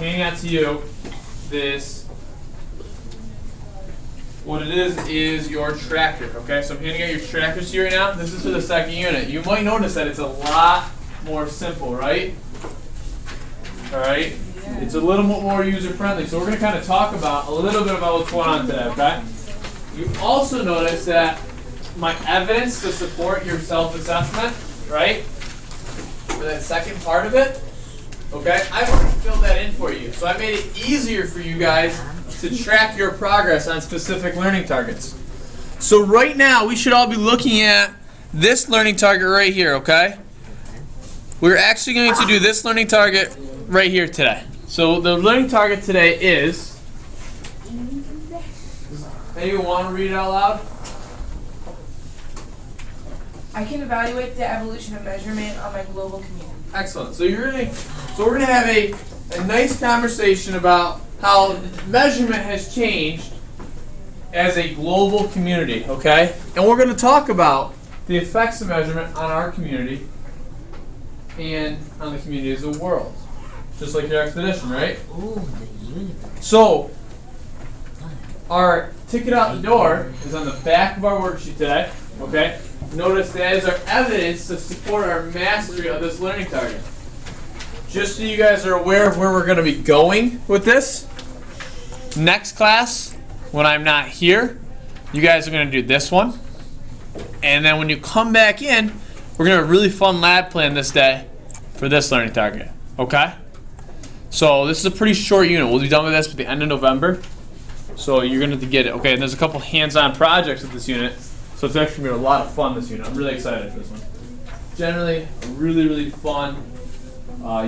handing out to you this. What it is your tracker. Okay, so I'm handing out your trackers to you right now. This is for the second unit. You might notice that it's a lot more simple, right? All right. It's a little more user friendly. So we're going to kind of talk about a little bit about what's going on today. Okay. You also notice that my evidence to support your self-assessment, right? For that second part of it, okay, I've already filled that in for you. So I made it easier for you guys to track your progress on specific learning targets. So right now, we should all be looking at this learning target right here, okay? We're actually going to do this learning target right here today. So the learning target today is, anyone want to read it out loud? I can evaluate the evolution of measurement on my global community. Excellent. So we're gonna have a nice conversation about how measurement has changed as a global community, okay? And we're gonna talk about the effects of measurement on our community and on the community as a world. Just like your expedition, right? Oh, the universe. So our ticket out the door is on the back of our worksheet today, okay? Notice that is our evidence to support our mastery of this learning target. Just so you guys are aware of where we're going to be going with this, next class, when I'm not here, you guys are going to do this one. And then when you come back in, we're going to have a really fun lab plan this day for this learning target, okay? So this is a pretty short unit. We'll be done with this by the end of November. So you're going to have to get it, okay? And there's a couple hands-on projects with this unit. So it's actually going to be a lot of fun this unit. I'm really excited for this one. Generally, a really, really fun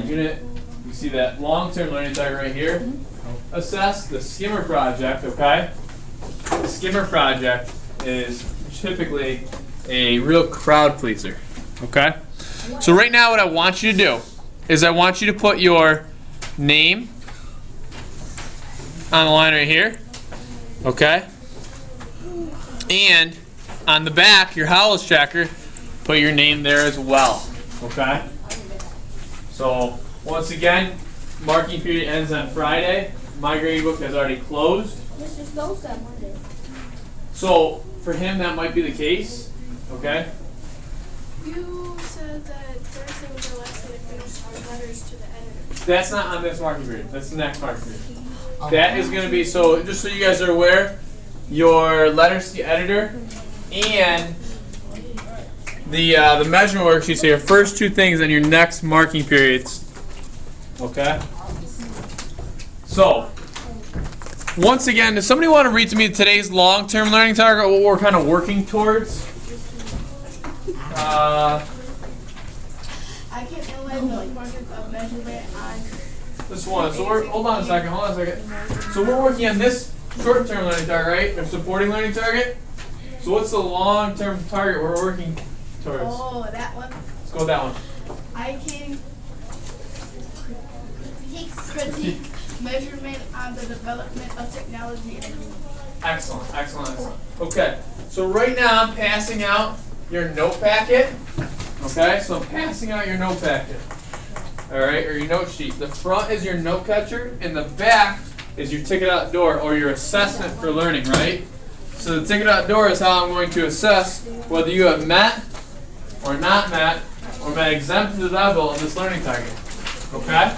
unit. You see that long-term learning target right here. Assess the skimmer project, okay? The skimmer project is typically a real crowd pleaser, okay? So right now what I want you to do is I want you to put your name on the line right here, okay? And on the back, your Howells tracker, put your name there as well, okay? So, once again, marking period ends on Friday. My grading book has already closed. Mr. Stokes on Monday. So, for him, that might be the case, okay? You said that Thursday was the last day to finish our letters to the editor. That's not on this marking period. That's the next marking period. That is going to be, so just so you guys are aware, your letters to the editor and the measurement worksheet, so your first two things on your next marking periods. Okay? So, once again, does somebody want to read to me today's long-term learning target, what we're kind of working towards? I can analyze the markers of measurement on This one. So we're, hold on a second. So we're working on this short-term learning target, right? Or supporting learning target. So what's the long-term target we're working towards? Oh, that one. Let's go with that one. I can critique measurement on the development of technology in a group. Excellent, excellent, excellent. Okay, so right now I'm passing out your note packet. Okay, so I'm passing out your note packet. All right, or your note sheet. The front is your note catcher, and the back is your ticket out the door or your assessment for learning, right? So the ticket out the door is how I'm going to assess whether you have met or not met or met exempt to the level of this learning target. Okay?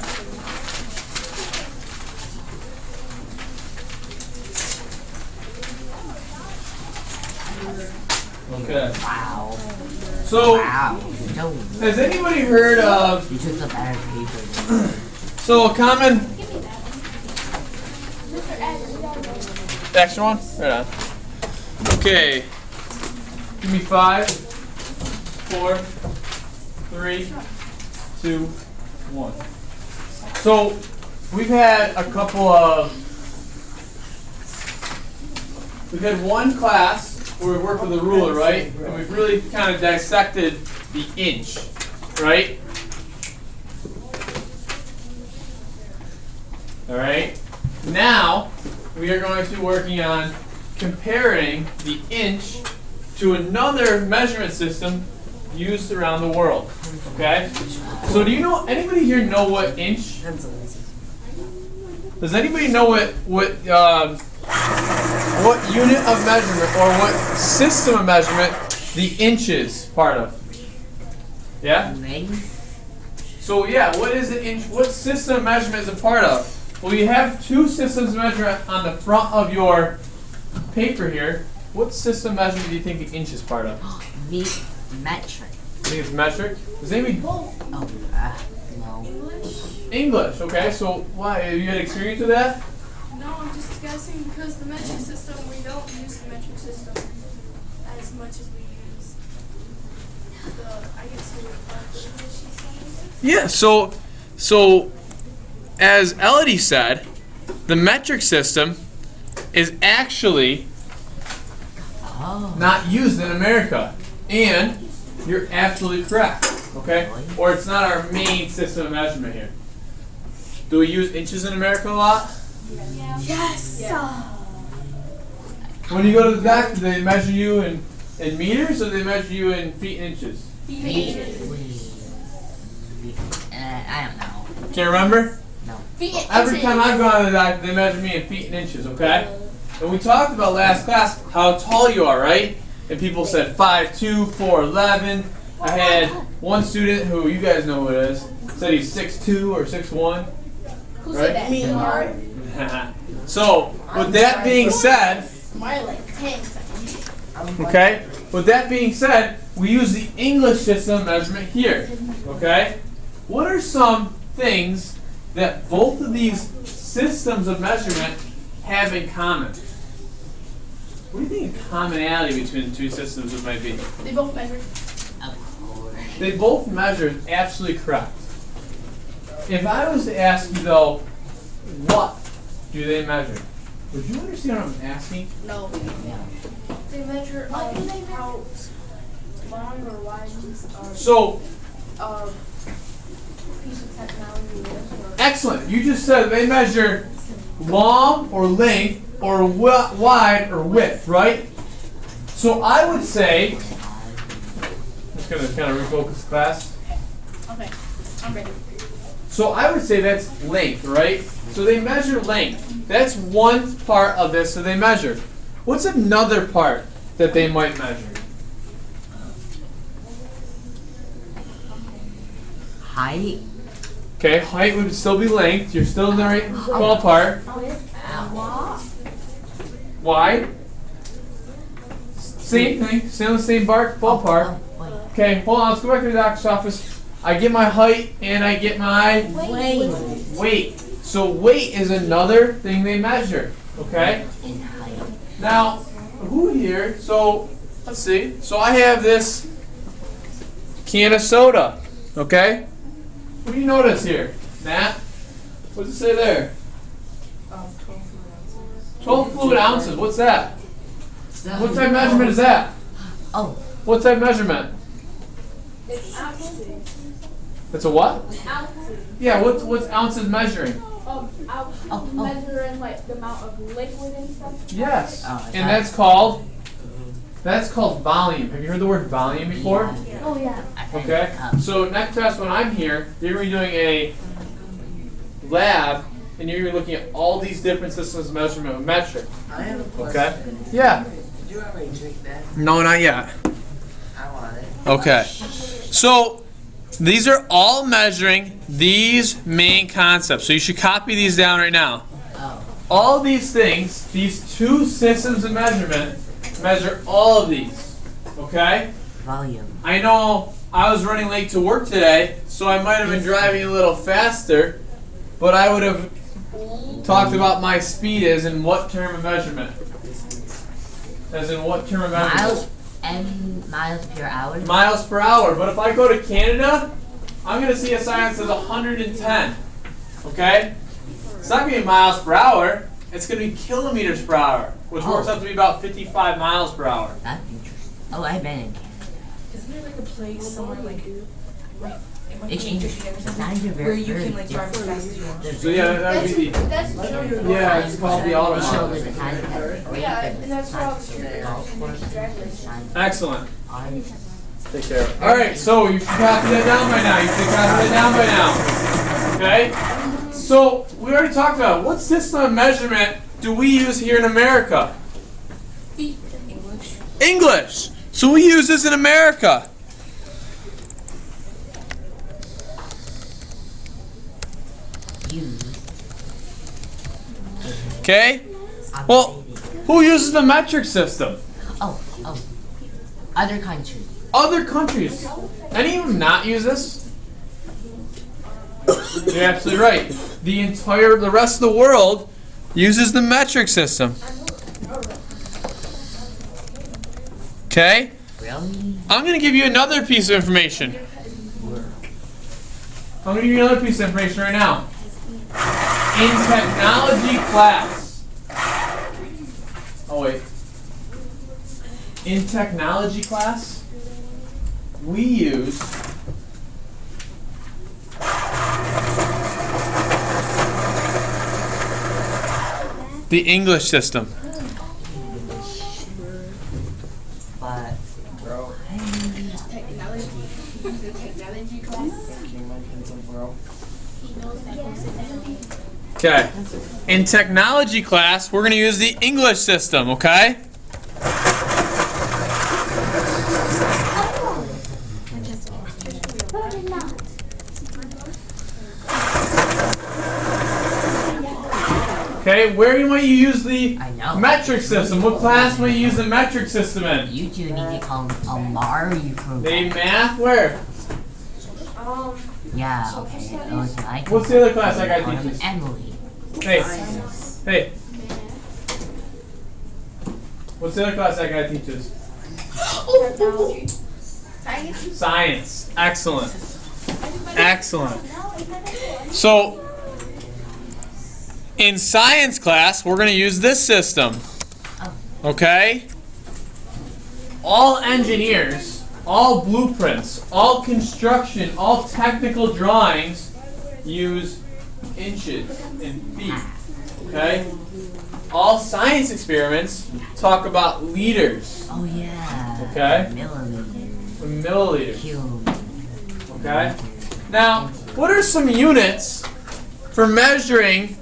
Okay. Wow. So, Wow. So has anybody heard of, you took the bad paper. so a common, Give me that one. Mr. Adams, you gotta go. extra one? Right on. Okay. Give me 5, 4, 3, 2, 1. So, we've had a couple of, we've had one class where we work with a ruler, right? And we've really kind of dissected the inch, right? All right. Now we are going to be working on comparing the inch to another measurement system used around the world. Okay. So do you know, anybody here know what inch Does anybody know what unit of measurement or what system of measurement the inch is part of? Yeah? Length. So yeah, what is the inch? What system of measurement is a part of? Well, you have two systems of measurement on the front of your paper here. What system of measurement do you think the inch is part of? Metric. I think it's metric. Does anybody? Oh, no. English? English. Okay, so why? Have you had experience with that? No, I'm just guessing because the metric system, we don't use the metric system as much as we use the, I guess, English system. Yeah. So as Elodie said, the metric system is actually Oh. not used in America, and you're absolutely correct. Okay, or it's not our main system of measurement here. Do we use inches in America a lot? Yes! When you go to the doctor, do they measure you in meters or do they measure you in feet and inches? I don't know. Can't remember? No. Every time I've gone to the doctor, they measure me in feet and inches, okay? And we talked about last class how tall you are, right? And people said 5'2", 4'11". I had one student who, you guys know who it is, said he's 6'2" or 6'1". Who Right? said that? Me and Art. So, with that being said, okay? With that being said, we use the English system of measurement here, okay? What are some things that both of these systems of measurement have in common? What do you think the commonality between the two systems it might be? They both measure. Of course. They both measure absolutely correct. If I was to ask you though, what do they measure? Would you understand what I'm asking? No. Yeah. They measure how long or wide So, piece of technology is. Or excellent. You just said they measure long or length or wide or width, right? So I would say, I'm just going to kind of refocus class. Okay, I'm ready. So I would say that's length, right? So they measure length. That's one part of this that they measure. What's another part that they might measure? Height. Okay, height would still be length. You're still in the right ballpark. Wide. Same thing. Still in the same ballpark. Wait. Okay, hold on. Let's go back to the doctor's office. I get my height and I get my weight. So weight is another thing they measure. Okay. In height. Now, who here? So let's see. So I have this can of soda. Okay. What do you notice here, Matt? What's it say there? 12 fluid ounces. What's that? What type of measurement is that? Oh. What type of measurement? It's ounces. It's a what? Ounces. Yeah, what's ounces measuring? Measuring like the amount of liquid and stuff. Yes. Oh, And that's called volume. Have you heard the word volume before? Oh yeah. Okay. So next test when I'm here, you're going to be doing a lab and you're going to be looking at all these different systems of measurement with metric. I have a Okay? question. Yeah. Did you already drink that? No, not yet. I want it. Okay. So these are all measuring these main concepts. So you should copy these down right now. Oh. All these things, these two systems of measurement, measure all of these. Okay? Volume. I know I was running late to work today, so I might have been driving a little faster, but I would have talked about my speed as in what term of measurement? As in what term of measurement? Miles and miles per hour. Miles per hour. But if I go to Canada, I'm going to see a sign that says 110. Okay? It's not going to be miles per hour. It's going to be kilometers per hour, which works out to be about 55 miles per hour. That's interesting. Oh, I've been in Canada. Isn't there like a place somewhere like it might be It changes. Michigan or The something signs are where very, you very can like drive as different. fast as you want? So yeah, that would be the... That's Yeah, it's called the They Autobahn. show the signs that are great, Yeah, but and that's where all the signs street golf racing course drivers. signs Excellent. aren't. Take care. Alright, so you should copy that down by now. You should copy that down by now. Okay? So we already talked about it. What system of measurement do we use here in America? Feet. English. So we use this in America. Use. Okay? Well, who uses the metric system? Oh. Other countries. Other countries. Any of them not use this? You're absolutely right. The rest of the world uses the metric system. Okay? Really? I'm going to give you another piece of information. I'm going to give you another piece of information right now. In technology class. Oh, wait. In technology class, we use the English system. But Bro. Technology. The technology class. Can you mention some bro? He knows that goes in energy. Okay. In technology class, we're going to use the English system, okay? Okay, where might you use the I know. metric system? What class might you use the metric system in? You two need to call Mario program. They math? Where? Yeah, okay. I What's the other class I got to teach you? Emily. Hey, hey. What's the other class I got to teach us? Technology. Science. Science. Excellent. Excellent. So, in science class, we're going to use this system. Okay? All engineers, all blueprints, all construction, all technical drawings use inches and feet. Okay? All science experiments talk about liters, Oh yeah. Okay. Millimeters. milliliters. Kilometers. Okay? Now, what are some units for measuring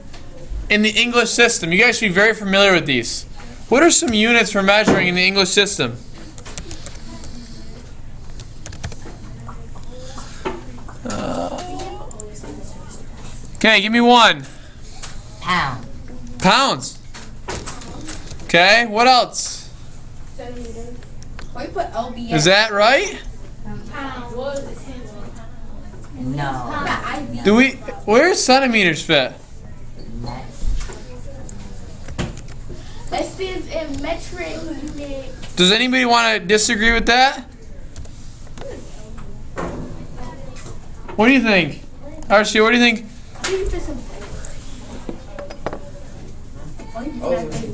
in the English system? You guys should be very familiar with these. What are some units for measuring in the English system? Okay, give me one. Pound. Pounds. Okay, what else? Centimeters. Why you put LBS? Is that right? Pounds. No. Do we? Where's centimeters fit? Met. That stands in metric unit. Does anybody want to disagree with that? What do you think? Archie, what do you think?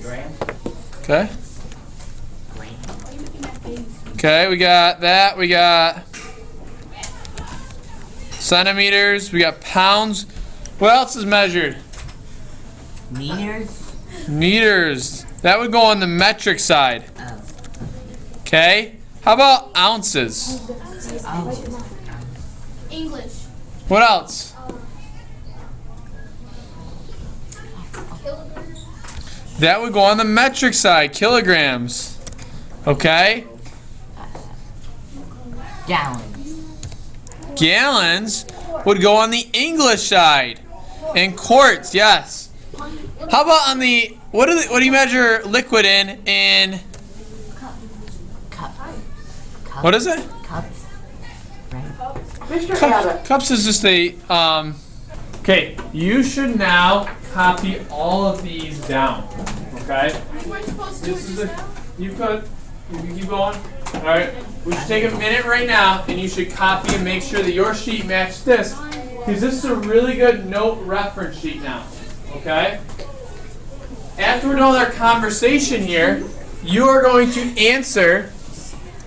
Grams. Okay. Okay, we got that. We got centimeters. We got pounds. What else is measured? Meters. Meters. That would go on the metric side. Oh. Okay. How about ounces? Oh. English. What else? That would go on the metric side. Kilograms. Okay. Gallons. Gallons would go on the English side. And quarts, yes. How about on the what do you measure liquid in Cup. what is it? Cups. Right. Cups is just a okay, you should now copy all of these down. Okay? We weren't supposed to do it This is just a now. you could keep going. Alright. We should take a minute right now and you should copy and make sure that your sheet matches this. Because this is a really good note reference sheet now. Okay? After we're done with our conversation here, you are going to answer,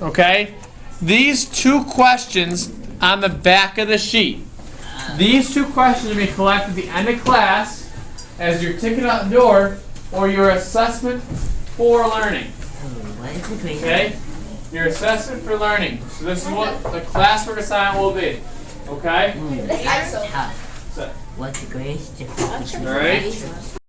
okay, these two questions on the back of the sheet. These two questions will be collected at the end of class as your ticket out the door or your assessment for learning. What is the grade? Okay? Your assessment for learning. So this is what the classwork assignment will be. Okay? That's so. tough. Set. What's the greatest difference between Alright. natural